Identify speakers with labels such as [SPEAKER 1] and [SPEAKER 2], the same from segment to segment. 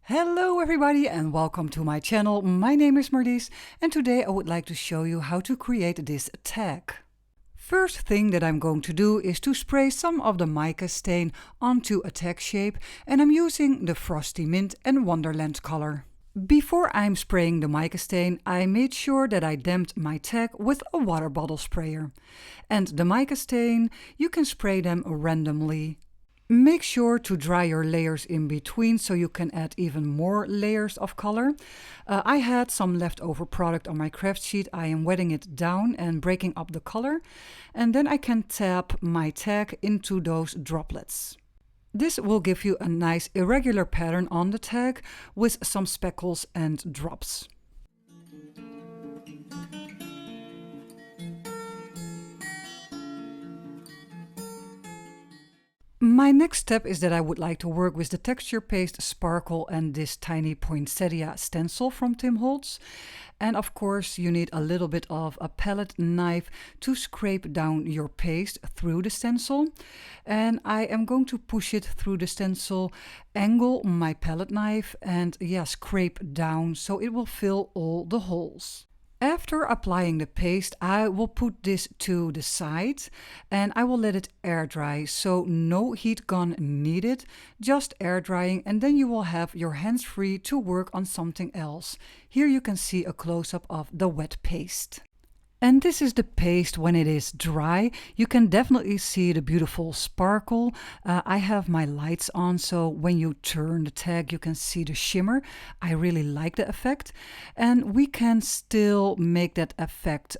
[SPEAKER 1] Hello everybody and welcome to my channel. My name is Marlies and today I would like to show you how to create this tag. First thing that I'm going to do is to spray some of the mica stain onto a tag shape, and I'm using the Frosty Mint and Wonderland color. Before I'm spraying the mica stain, I made sure that I damped my tag with a water bottle sprayer. And the mica stain, you can spray them randomly. Make sure to dry your layers in between so you can add even more layers of color. I had some leftover product on my craft sheet. I am wetting it down and breaking up the color, and then I can tap my tag into those droplets. This will give you a nice irregular pattern on the tag with some speckles and drops. My next step is that I would like to work with the texture paste, sparkle and this tiny poinsettia stencil from Holtz. And of course you need a little bit of a palette knife to scrape down your paste through the stencil. And I am going to push it through the stencil, angle my palette knife and scrape down so it will fill all the holes. After applying the paste, I will put this to the side and I will let it air dry, so no heat gun needed, just air drying, and then you will have your hands free to work on something else. Here you can see a close-up of the wet paste. And this is the paste when it is dry. You can definitely see the beautiful sparkle. I have my lights on, so when you turn the tag you can see the shimmer. I really like the effect. And we can still make that effect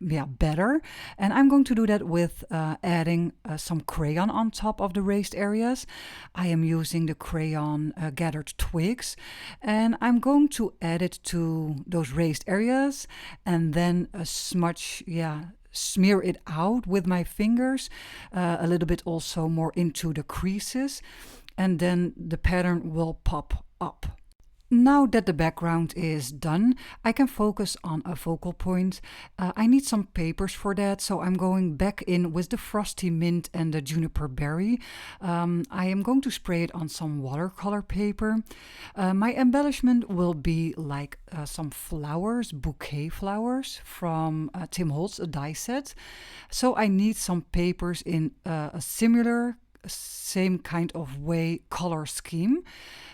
[SPEAKER 1] better. And I'm going to do that with adding some crayon on top of the raised areas. I am using the Crayon Gathered Twigs. And I'm going to add it to those raised areas and then smear it out with my fingers, a little bit also more into the creases, and then the pattern will pop up. Now that the background is done, I can focus on a focal point. I need some papers for that, so I'm going back in with the Frosty Mint and the Juniper Berry. I am going to spray it on some watercolor paper. My embellishment will be like some flowers, bouquet flowers from Holtz, a die set. So I need some papers in a similar same kind of way color scheme,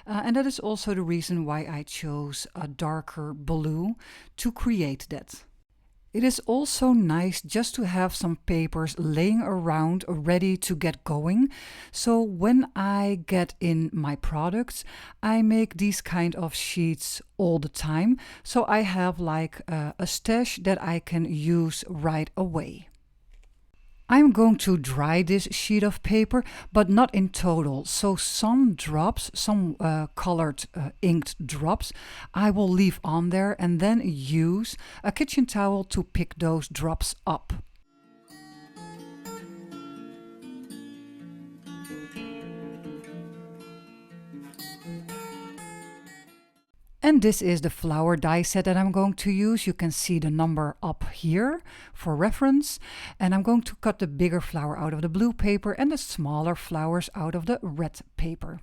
[SPEAKER 1] and that is also the reason why I chose a darker blue to create that. It is also nice just to have some papers laying around ready to get going, so when I get in my products I make these kind of sheets all the time, so I have like a stash that I can use right away. I'm going to dry this sheet of paper, but not in total. So some drops, some colored inked drops, I will leave on there and then use a kitchen towel to pick those drops up. And this is the flower die set that I'm going to use. You can see the number up here for reference. And I'm going to cut the bigger flower out of the blue paper and the smaller flowers out of the red paper.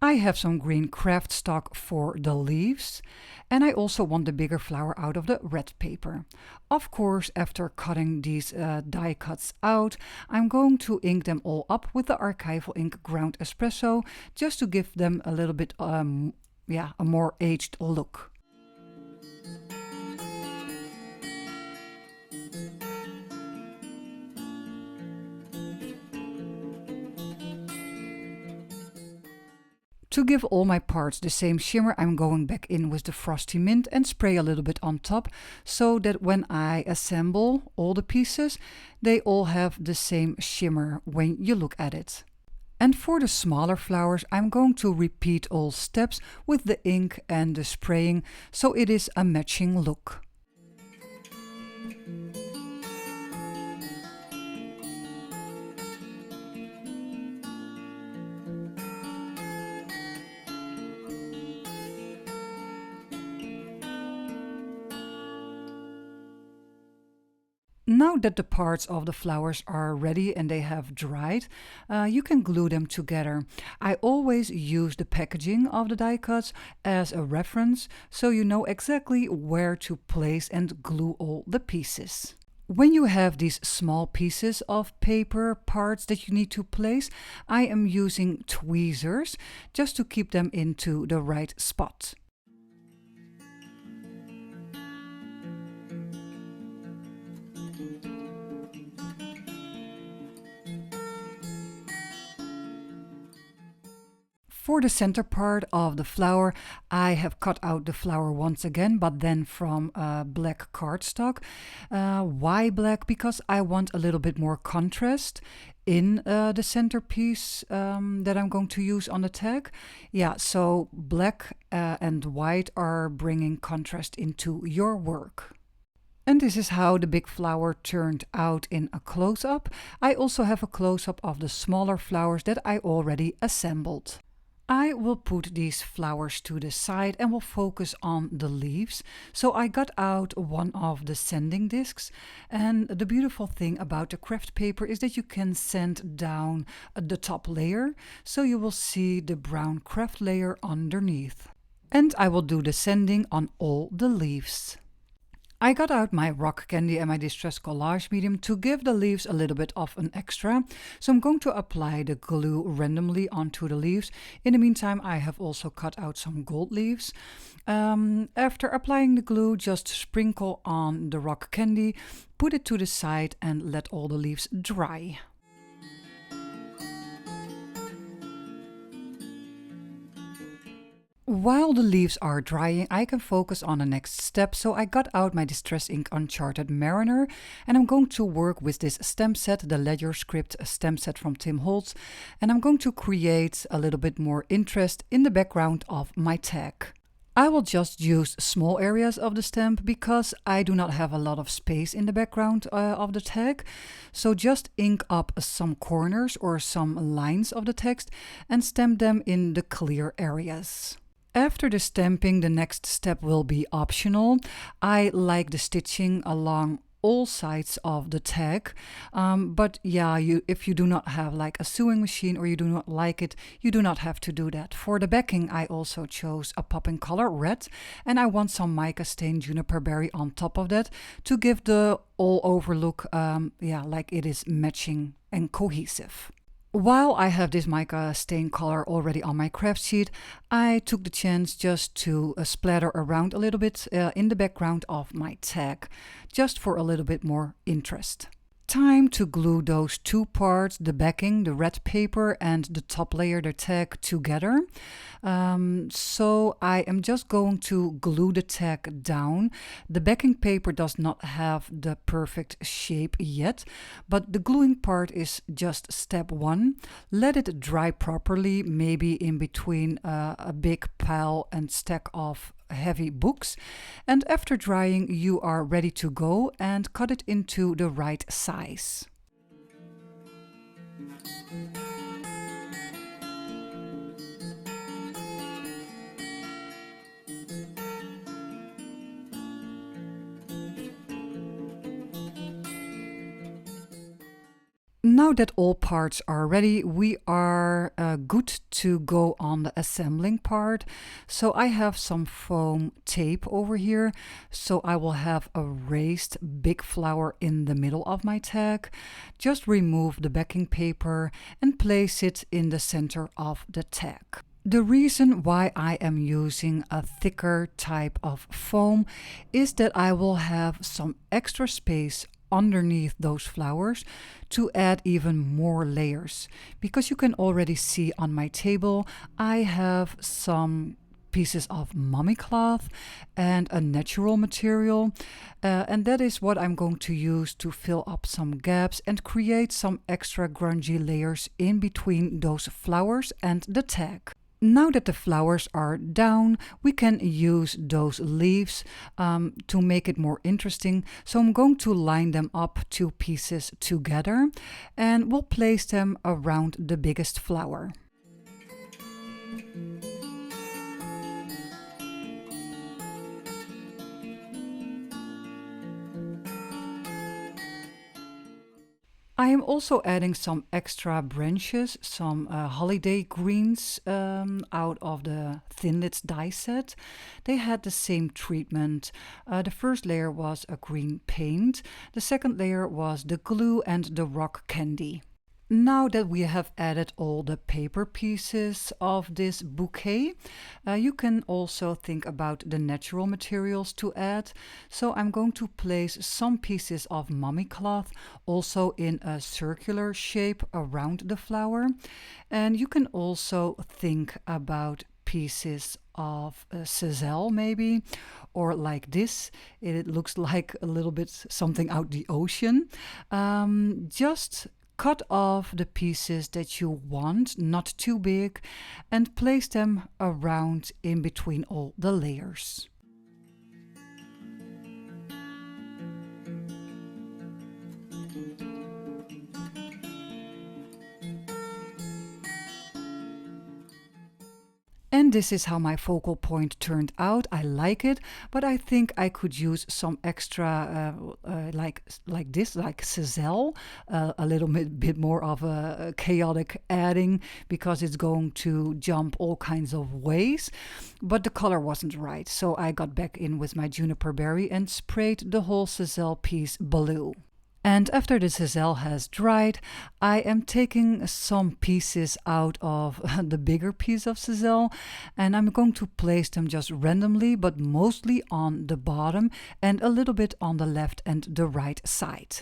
[SPEAKER 1] I have some green craft stock for the leaves, and I also want the bigger flower out of the red paper. Of course, after cutting these die cuts out, I'm going to ink them all up with the Archival ink ground espresso, just to give them a little bit a more aged look. To give all my parts the same shimmer, I'm going back in with the Frosty Mint and spray a little bit on top, so that when I assemble all the pieces, they all have the same shimmer when you look at it. And for the smaller flowers, I'm going to repeat all steps with the ink and the spraying, so it is a matching look. Now that the parts of the flowers are ready and they have dried, you can glue them together. I always use the packaging of the die cuts as a reference, so you know exactly where to place and glue all the pieces. When you have these small pieces of paper parts that you need to place, I am using tweezers just to keep them into the right spot. For the center part of the flower, I have cut out the flower once again, but then from black cardstock. Why black? Because I want a little bit more contrast in the centerpiece that I'm going to use on the tag. Yeah, so black and white are bringing contrast into your work. And this is how the big flower turned out in a close-up. I also have a close-up of the smaller flowers that I already assembled. I will put these flowers to the side and will focus on the leaves. So I got out one of the sanding discs, and the beautiful thing about the craft paper is that you can sand down the top layer, so you will see the brown craft layer underneath. And I will do the sanding on all the leaves. I got out my rock candy and my distress collage medium to give the leaves a little bit of an extra. So I'm going to apply the glue randomly onto the leaves. In the meantime, I have also cut out some gold leaves. After applying the glue, just sprinkle on the rock candy, put it to the side and let all the leaves dry. While the leaves are drying, I can focus on the next step, so I got out my Distress Ink Uncharted Mariner, and I'm going to work with this stamp set, the Ledger Script stamp set from Tim Holtz, and I'm going to create a little bit more interest in the background of my tag. I will just use small areas of the stamp because I do not have a lot of space in the background of the tag. So just ink up some corners or some lines of the text and stamp them in the clear areas. After the stamping, the next step will be optional. I like the stitching along all sides of the tag, but yeah, if you do not have like a sewing machine or you do not like it, you do not have to do that. For the backing, I also chose a popping color red, and I want some Mica Stains Juniper Berry on top of that to give the all over look, like it is matching and cohesive. While I have this mica stain color already on my craft sheet, I took the chance just to splatter around a little bit in the background of my tag, just for a little bit more interest. Time to glue those two parts, the backing, the red paper, and the top layer, the tag, together. So I am just going to glue the tag down. The backing paper does not have the perfect shape yet, but the gluing part is just step one. Let it dry properly, maybe in between a big pile and stack of heavy books, and after drying you are ready to go and cut it into the right size. Now that all parts are ready, we are good to go on the assembling part. So I have some foam tape over here. So I will have a raised big flower in the middle of my tag. Just remove the backing paper and place it in the center of the tag. The reason why I am using a thicker type of foam is that I will have some extra space underneath those flowers to add even more layers, because you can already see on my table I have some pieces of mummy cloth and a natural material, and that is what I'm going to use to fill up some gaps and create some extra grungy layers in between those flowers and the tag. Now that the flowers are down, we can use those leaves to make it more interesting. So I'm going to line them up, two pieces together, and we'll place them around the biggest flower. I am also adding some extra branches, some holiday greens out of the Thinlits die set. They had the same treatment. The first layer was a green paint, the second layer was the glue and the rock candy. Now that we have added all the paper pieces of this bouquet, you can also think about the natural materials to add. So I'm going to place some pieces of mummy cloth also in a circular shape around the flower. And you can also think about pieces of sisal maybe, or like this. It looks like a little bit something out the ocean. Just cut off the pieces that you want, not too big, and place them around in between all the layers. And this is how my focal point turned out. I like it, but I think I could use some extra like this, like sisal, a little bit more of a chaotic adding, because it's going to jump all kinds of ways. But the color wasn't right, so I got back in with my juniper berry and sprayed the whole sisal piece blue. And after the sisal has dried, I am taking some pieces out of the bigger piece of sisal, and I'm going to place them just randomly, but mostly on the bottom and a little bit on the left and the right side.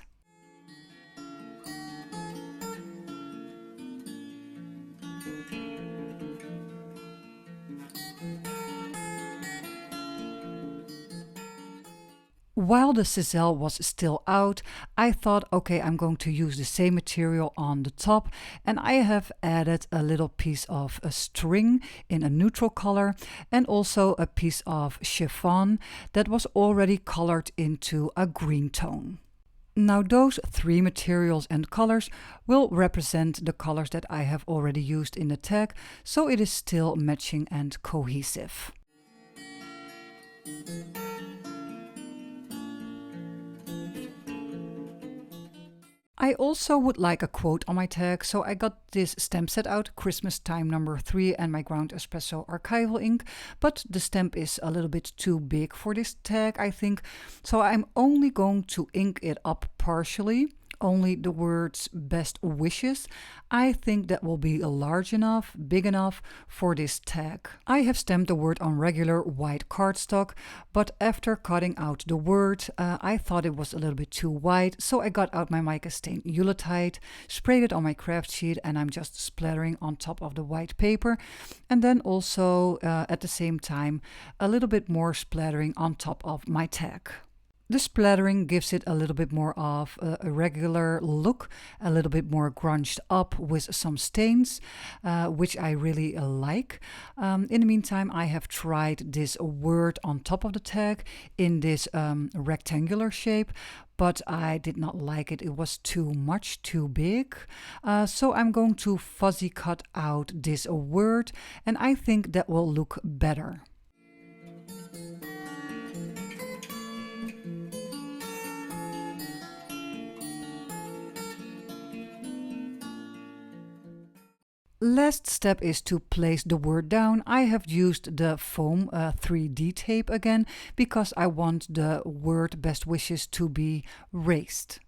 [SPEAKER 1] While the sisal was still out, I thought, okay, I'm going to use the same material on the top, and I have added a little piece of a string in a neutral color and also a piece of chiffon that was already colored into a green tone. Now those three materials and colors will represent the colors that I have already used in the tag, so it is still matching and cohesive. I also would like a quote on my tag, so I got this stamp set out, Christmas Time number 3, and my ground Espresso Archival ink, but the stamp is a little bit too big for this tag, I think, so I'm only going to ink it up partially. Only the words best wishes. I think that will be large enough, big enough for this tag. I have stamped the word on regular white cardstock, but after cutting out the word, I thought it was a little bit too wide, so I got out my Mica Stain Yuletide, sprayed it on my craft sheet, and I'm just splattering on top of the white paper, and then also at the same time a little bit more splattering on top of my tag. The splattering gives it a little bit more of a regular look, a little bit more grunged up with some stains, which I really like. In the meantime, I have tried this word on top of the tag in this rectangular shape, but I did not like it. It was too much, too big. So I'm going to fuzzy cut out this word, and I think that will look better. Last step is to place the word down. I have used the foam 3D tape again because I want the word best wishes to be raised.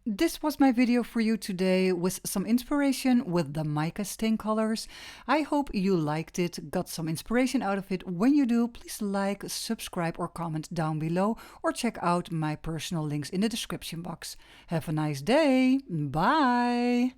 [SPEAKER 1] This was my video for you today with some inspiration with the Mica Stain colors. I hope you liked it, got some inspiration out of it. When you do, please like, subscribe or comment down below, or check out my personal links in the description box. Have a nice day. Bye!